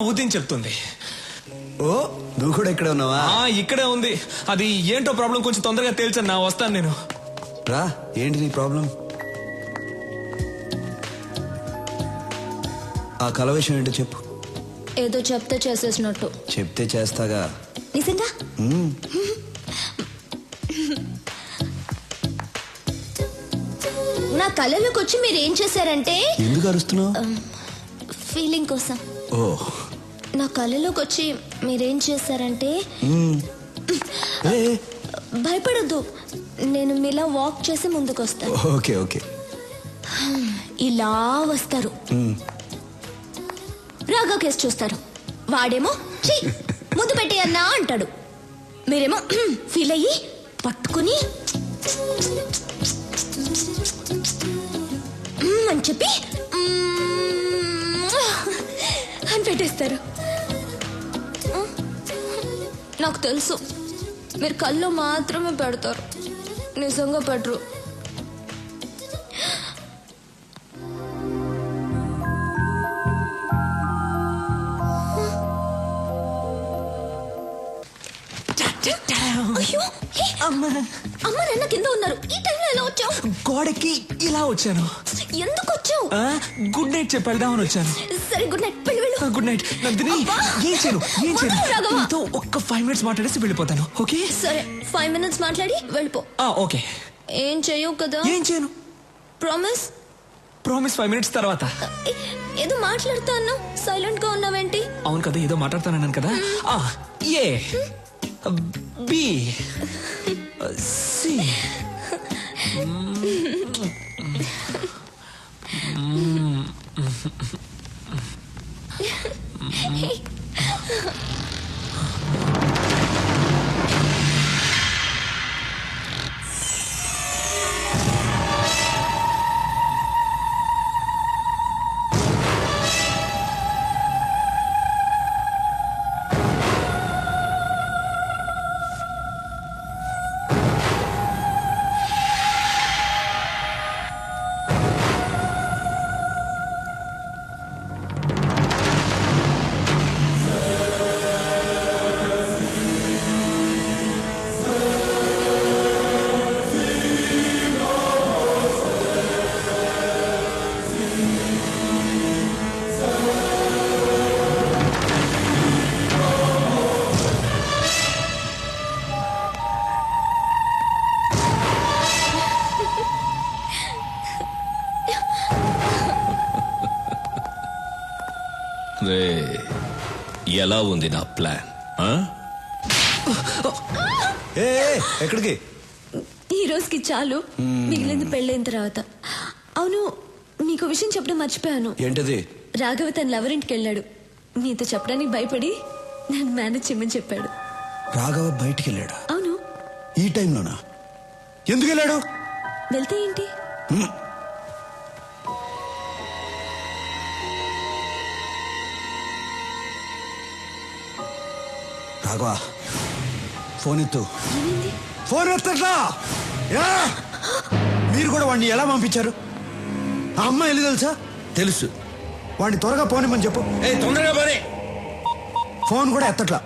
ఊతిని చెప్తుంది. ఓ నువ్వు కూడా ఇక్కడ ఉన్నావా? ఇక్కడే ఉంది. అది ఏంటో ప్రాబ్లం కొంచెం తొందరగా తేల్చన్నా, వస్తాను నేను. రా, ఏంటి నీ ప్రాబ్లం? ఆ కల విషయం ఏంటో చెప్పు. ఏదో చెప్తే చేసేసినట్టు. చెప్తే చేస్తాగా. నిజంగా? నా కళ్ళలోకి వచ్చి మీరు ఏం చేశారంటే. ఎందుకు అరుస్తున్నావు? ఫీలింగ్ కోసం. ఓ, నా కళ్ళలోకి వచ్చి మీరేం చేశారంటే. భయపడద్దు, నేను మీలా వాక్ చేసి ముందుకు వస్తాను. Okay okay. ఇలా వస్తారు, రాగా కేసు చూస్తారు. వాడేమో ఛీ ముద్దు పెట్టి అన్నా అంటాడు. మీరేమో ఫీల్ అయ్యి పట్టుకుని అని చెప్పి అని పెట్టేస్తారు. నాకు తెలుసు మీరు కళ్ళు మాత్రమే పెడతారు, నిజంగా పెట్టరు. అయ్యో, అమ్మ నాన్న కింద ఉన్నారు. ఈ టైంలో ఎలా వచ్చావు? గోడకి ఇలా వచ్చాను. ఎందుకు వచ్చావు? గుడ్ నైట్ చెప్పి వెళ్దామని వచ్చాను. సరే గుడ్ నైట్, వెళ్ళు. Good night Nandini. ఏం చేయను నీతో ఒక్క 5 minutes మాట్లాడేసి వెళ్ళిపోతాను. ఓకే సరే, 5 minutes మాట్లాడి వెళ్ళిపో. ఓకే. ఏం చేయవు కదా? ఏం చేయను. ప్రామిస్? ప్రామిస్ 5 minutes తర్వాత. ఏదో మాట్లాడుతా అన్నావు, సైలెంట్ గా ఉన్నావేంటి? అవును కదా, ఏదో మాట్లాడుతానన్నాను కదా. A B C. ఎలా ఉంది నా ప్లాన్? ఎక్కడికి? ఈ రోజుకి చాలు, మిగిలింది పెళ్ళైన తర్వాత. అవును, నీకు విషయం చెప్పడం మర్చిపోయాను. ఏంటది? రాఘవ తన లవరింటికి వెళ్ళాడు. నీతో చెప్పడానికి భయపడి నన్ను మేనేజ్ చేయమని చెప్పాడు. రాఘవ బయటికి వెళ్ళాడా? అవును. ఈ టైంలోనా? ఎందుకు వెళ్ళాడు? వెళ్తే ఏంటి? రాఘవ, ఫోన్ ఎత్తు. ఏమైంది? ఫోన్ ఎత్తట్లా? మీరు కూడా వాడిని ఎలా పంపించారు? ఆ అమ్మాయి వెళ్ళి తెలుసా? తెలుసు. వాడిని త్వరగా పోనిమని చెప్పు. తొందరగా పోనీ. ఫోన్ కూడా ఎత్తట్లా.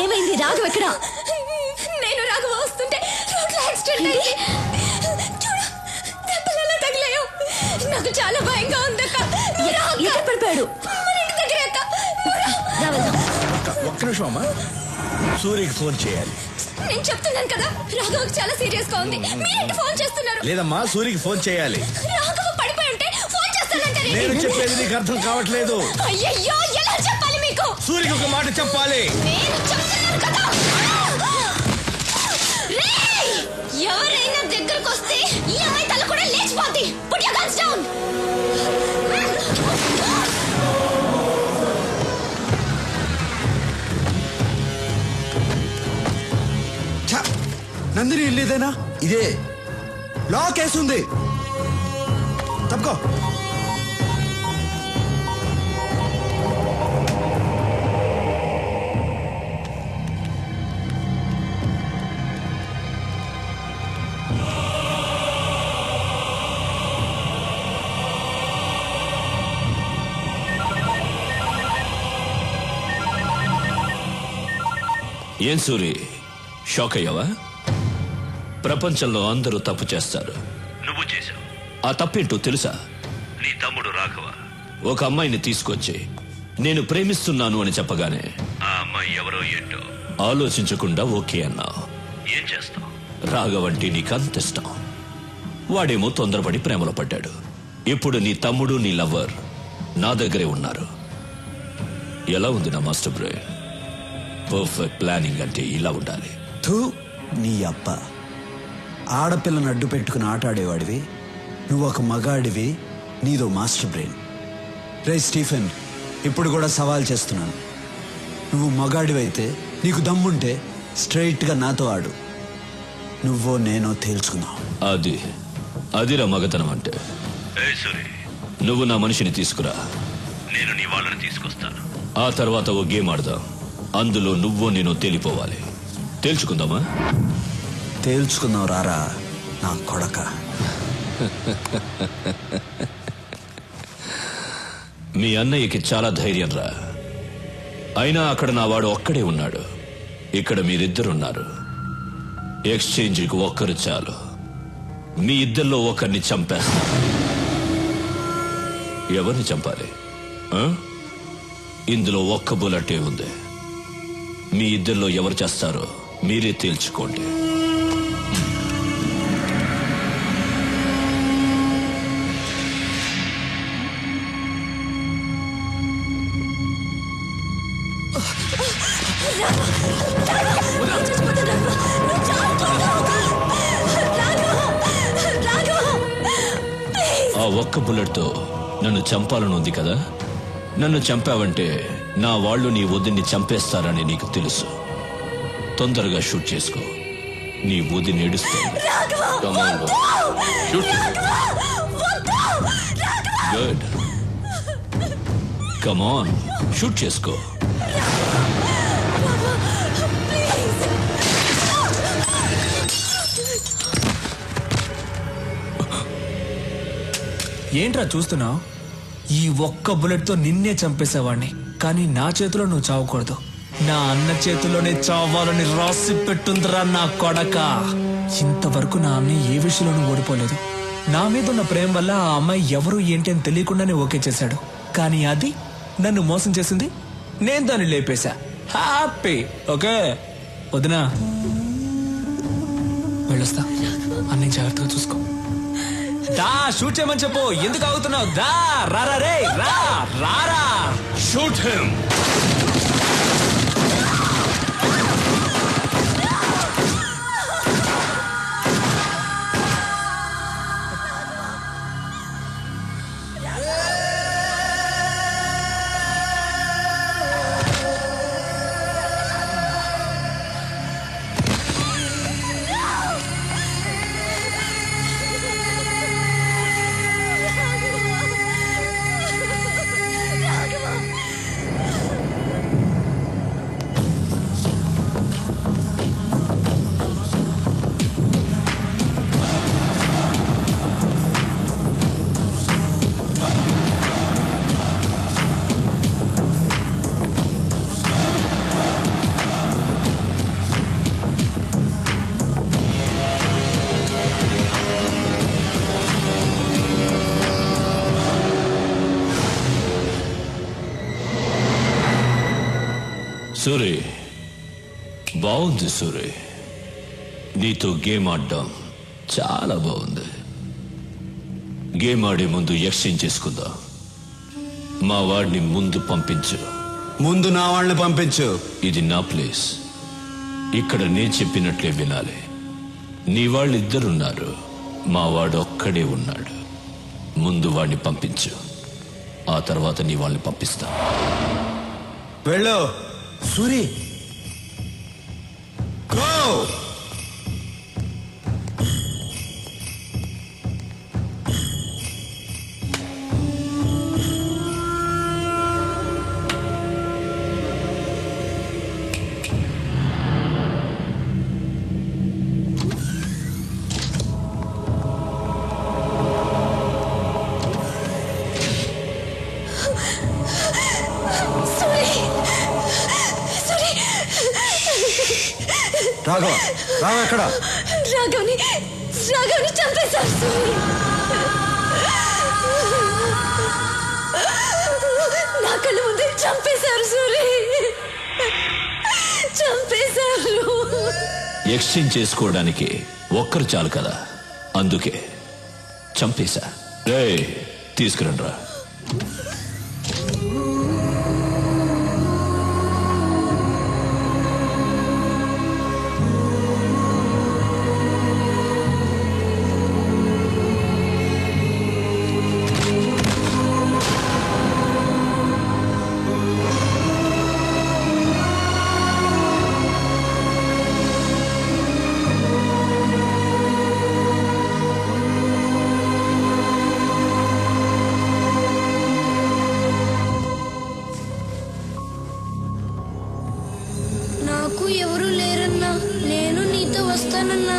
ఏమైంది? రాఘవ ఎక్కడ? నేను రాఘవ వస్తుంటే రోడ్లో యాక్సిడెంట్ అయింది. చూడు, దెబ్బలు తగిలాయో. నాకు చాలా భయంగా ఉంది అక్క. ఎక్కడ పడిపోయాడు? ఒక్క నిమిషం అమ్మా, సూర్యకి ఫోన్ చేయాలి. నేను చెప్తున్నాను కదా, రాఘవకి చాలా సీరియస్ గా ఉంది. మీరేంటి ఫోన్ చేస్తున్నారు? లేదమ్మా, సూర్యకి ఫోన్ చేయాలి. రాఘవ పడిపోయి ఉంటే ఫోన్ చేస్తానంటారు. నేను చెప్పేది నీకు అర్థం కావట్లేదు. అయ్యయ్యో, ఎలా చెప్పాలి మీకు? సూర్యకి ఒక మాట చెప్పాలి. నేను చెప్తున్నాను కదా. రేయ్, ఎవరైనా దగ్గరకు వస్తే ఈ అమ్మాయి తల కూడా లేచిపోద్ది. Put your guns down. Nandini ఇల్లేదేనా? ఇదే. లాక్ వేస్తుంది. తప్పుకో. ఏం సూరి, షాక్ అయ్యావా? ప్రపంచంలో అందరూ తప్పు చేస్తారు, నువ్వు చేశావు. ఆ తప్పేంటో తెలుసా? నీ తమ్ముడు రాఘవ ఒక అమ్మాయిని తీసుకొచ్చి నేను ప్రేమిస్తున్నాను అని చెప్పగానే ఆ అమ్మాయి ఎవరో ఏంటో ఆలోచించకుండా ఓకే అన్నావు. ఏం చేస్తావు? రాఘవంటే నీకంత ఇష్టం. వాడేమో తొందరపడి ప్రేమలో పడ్డాడు. ఇప్పుడు నీ తమ్ముడు నీ లవ్వర్ నా దగ్గరే ఉన్నారు. ఎలా ఉంది నా మాస్టర్ బ్రెయిన్? పర్ఫెక్ట్ ప్లానింగ్ అంటే ఇలా ఉండాలి. థూ, నీ అప్ప. ఆడపిల్లను అడ్డు పెట్టుకుని ఆటాడేవాడివి, నువ్వు ఒక మగాడివి, నీదో మాస్టర్ బ్రెయిన్. రే స్టీఫెన్, ఇప్పుడు కూడా సవాల్ చేస్తున్నాను. నువ్వు మగాడివైతే, నీకు దమ్ముంటే స్ట్రైట్గా నాతో ఆడు. నువ్వో నేనో తేల్చుకుందాం. అదిరా మగతనం అంటే. నువ్వు నా మనిషిని తీసుకురా, నేను నీ వాళ్ళని తీసుకొస్తాను. ఆ తర్వాత ఓ గేమ్ ఆడదాం. అందులో నువ్వో నేను తేలిపోవాలి. తేల్చుకుందామా? తేల్చుకుందాం రారా నా కొడక. మీ అన్నయ్యకి చాలా ధైర్యం రా. అయినా అక్కడ నా వాడు ఒక్కడే ఉన్నాడు, ఇక్కడ మీరిద్దరున్నారు. ఎక్స్చేంజ్కి ఒక్కరు చాలు. మీ ఇద్దరిలో ఒకరిని చంపేస్తా. ఎవరిని చంపాలి? ఇందులో ఒక్క బుల్లెటే ఉంది. మీ ఇద్దరిలో ఎవరు చేస్తారో మీరే తేల్చుకోండి. ఆ ఒక్క బుల్లెట్తో నన్ను చంపాలని ఉంది కదా? నన్ను చంపావంటే నా వాళ్ళు నీ వదిన్ని చంపేస్తారని నీకు తెలుసు. తొందరగా షూట్ చేసుకో. నీ వదిని ఏడుస్తుంది. గుడ్, కమాన్, షూట్ చేసుకో. ఏంట్రా చూస్తున్నావు? ఈ ఒక్క బుల్లెట్తో నిన్నే చంపేసేవాడిని, కానీ నా చేతిలో నువ్వు చావకూడదు. నా అన్న చేతిలోనే చావాలని రాసి పెట్టుందిరా నా కొడక. ఇంతవరకు నా అన్నయ్య ఏ విషయంలోనూ ఓడిపోలేదు. నా మీద ఉన్న ప్రేమ వల్ల ఆ అమ్మాయి ఎవరు ఏంటి అని తెలియకుండానే ఓకే చేశాడు. కానీ అది నన్ను మోసం చేసింది, నేను దాన్ని లేపేశా. హ్యాపీ. ఓకే వదినా, వెళ్ళొస్తా. అన్నీ జాగ్రత్తగా చూసుకో. దా, షూట్ చేయమని చెప్పు. ఎందుకు ఆగుతున్నావు? దా, రారా రే, రారా. Shoot him. సూరి, బాగుంది సూరి. నీతో గేమ్ ఆడడం చాలా బాగుంది. గేమ్ ఆడే ముందు ఎక్స్చేంజ్ చేసుకుందాం. మా వాడిని ముందు పంపించు. ముందు నా వాళ్ళని పంపించు. ఇది నా ప్లేస్. ఇక్కడ నేను చెప్పినట్లే వినాలి. నీ వాళ్ళిద్దరున్నారు, మా వాడు ఒక్కడే ఉన్నాడు. ముందు వాడిని పంపించు, ఆ తర్వాత నీ వాళ్ళని పంపిస్తా. వెళ్ళు సూరి. గో. రాఘవ రాఘవ ఎక్కడ? రాఘవ్ని చంపేశారు సూరి. నా కళ్ళ ముందే చంపేశారు సూరి, చంపేశారు. ఎక్స్చేంజ్ చేసుకోవడానికి ఒక్కరు చాలు కదా, అందుకే చంపేశా. రే తీసుకురండి రా. నాకు ఎవరు లేరన్నా, నేను నీతో వస్తానన్నా.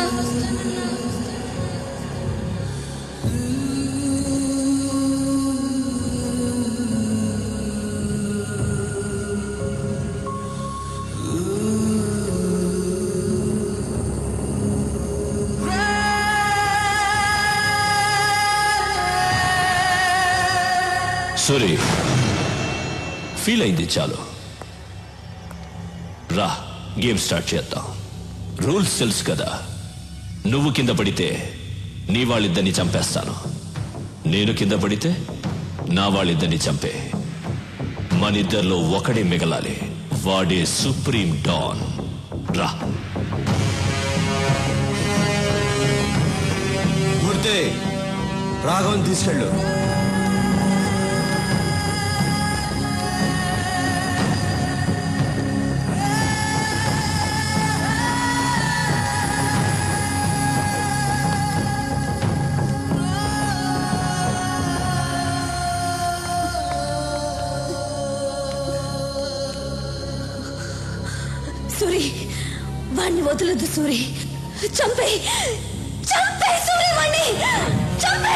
సూరి, ఫీల్ అయింది చాలు. రా గేమ్ స్టార్ట్ చేద్దాం. రూల్స్ తెలుసు కదా, నువ్వు కింద పడితే నీ వాళ్ళిద్దరిని చంపేస్తాను, నేను కింద పడితే నా వాళ్ళిద్దరిని చంపే. మనిద్దరిలో ఒకడే మిగలాలి, వాడే సుప్రీం డాన్. రా. మూర్తి, రాఘవన్ తీసుకెళ్ళు. సూరి, వాణ్ణి వదలొద్దు సూరి. చంపే చంపే సూరి, వాణ్ణి చంపే.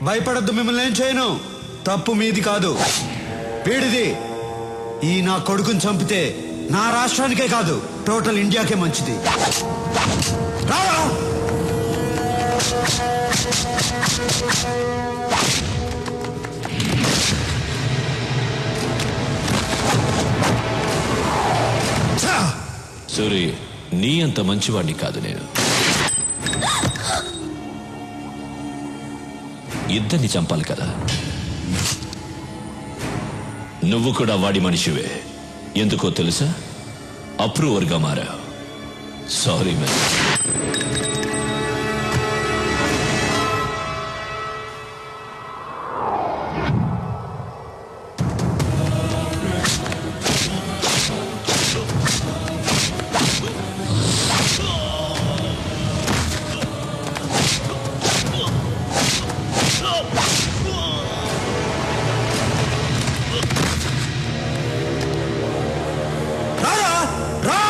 భయపడద్దు, మిమ్మల్ని ఏం చేయను. తప్పు మీది కాదు, వీడిది. ఈ నా కొడుకుని చంపితే నా రాష్ట్రానికే కాదు, టోటల్ ఇండియాకే మంచిది. రారా! సూరి, నీ అంత మంచివాడిని కాదు నేను. ఇద్దరిని చంపాలి కదా, నువ్వు కూడా వాడి మనిషివే. ఎందుకో తెలుసా? అప్రూవర్గా మారావు. Sorry man. రారా! రా!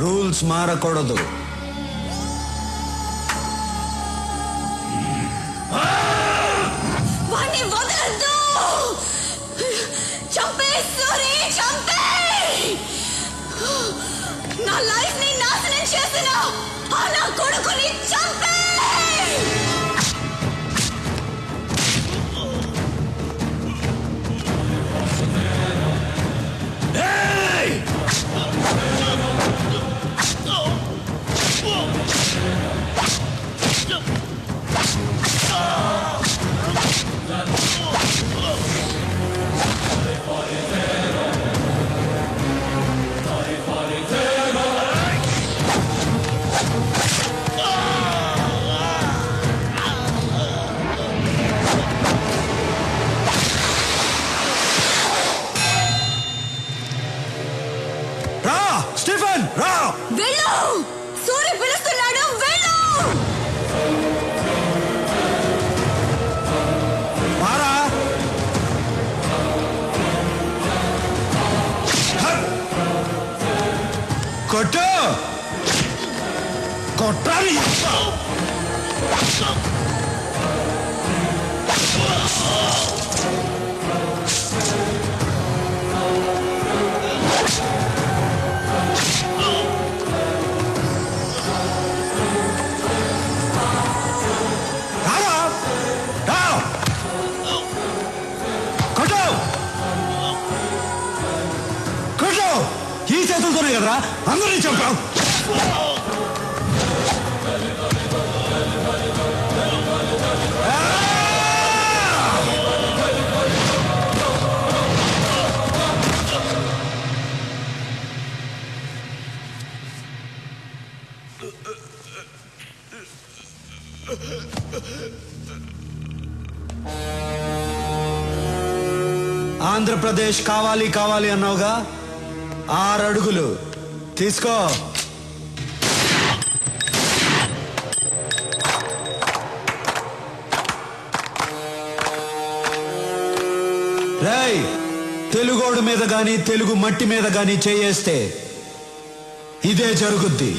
రూల్స్ మారకూడదు. వాణ్ణి వదలొద్దు. చంపేయ్ సూరి, చంపేయ్. నా లైఫ్ ని నాశనం చేసిన ఆ నా కొడుకుని చంపేయ్. రా స్టీఫెన్, రా. వెళ్ళు, సూరి పిలుస్తున్నాడు, వెళ్ళు. మారా. కొట్టు, కొట్టాలి. రారా, రా. కొట్టు, కొట్టు. ఈ చేతులతోనే కదరా అందరినీ చంపావు. ఆంధ్రప్రదేశ్ కావాలి కావాలి అన్నావుగా, 6 అడుగులు తీసుకో. రేయ్, తెలుగోడు మీద గాని తెలుగు మట్టి మీద గాని చేయేస్తే ఇదే జరుగుద్ది.